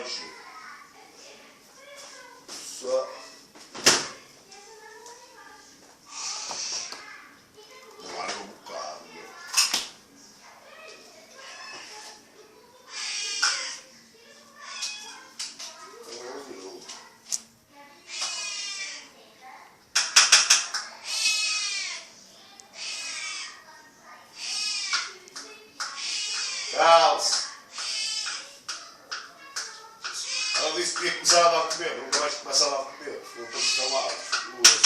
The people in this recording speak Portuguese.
hoje. Só. Larga um bocado, meu. Calce. Ela disse que ia começar a dar a comer, nunca mais começa a dar a comer. Vou para os calados.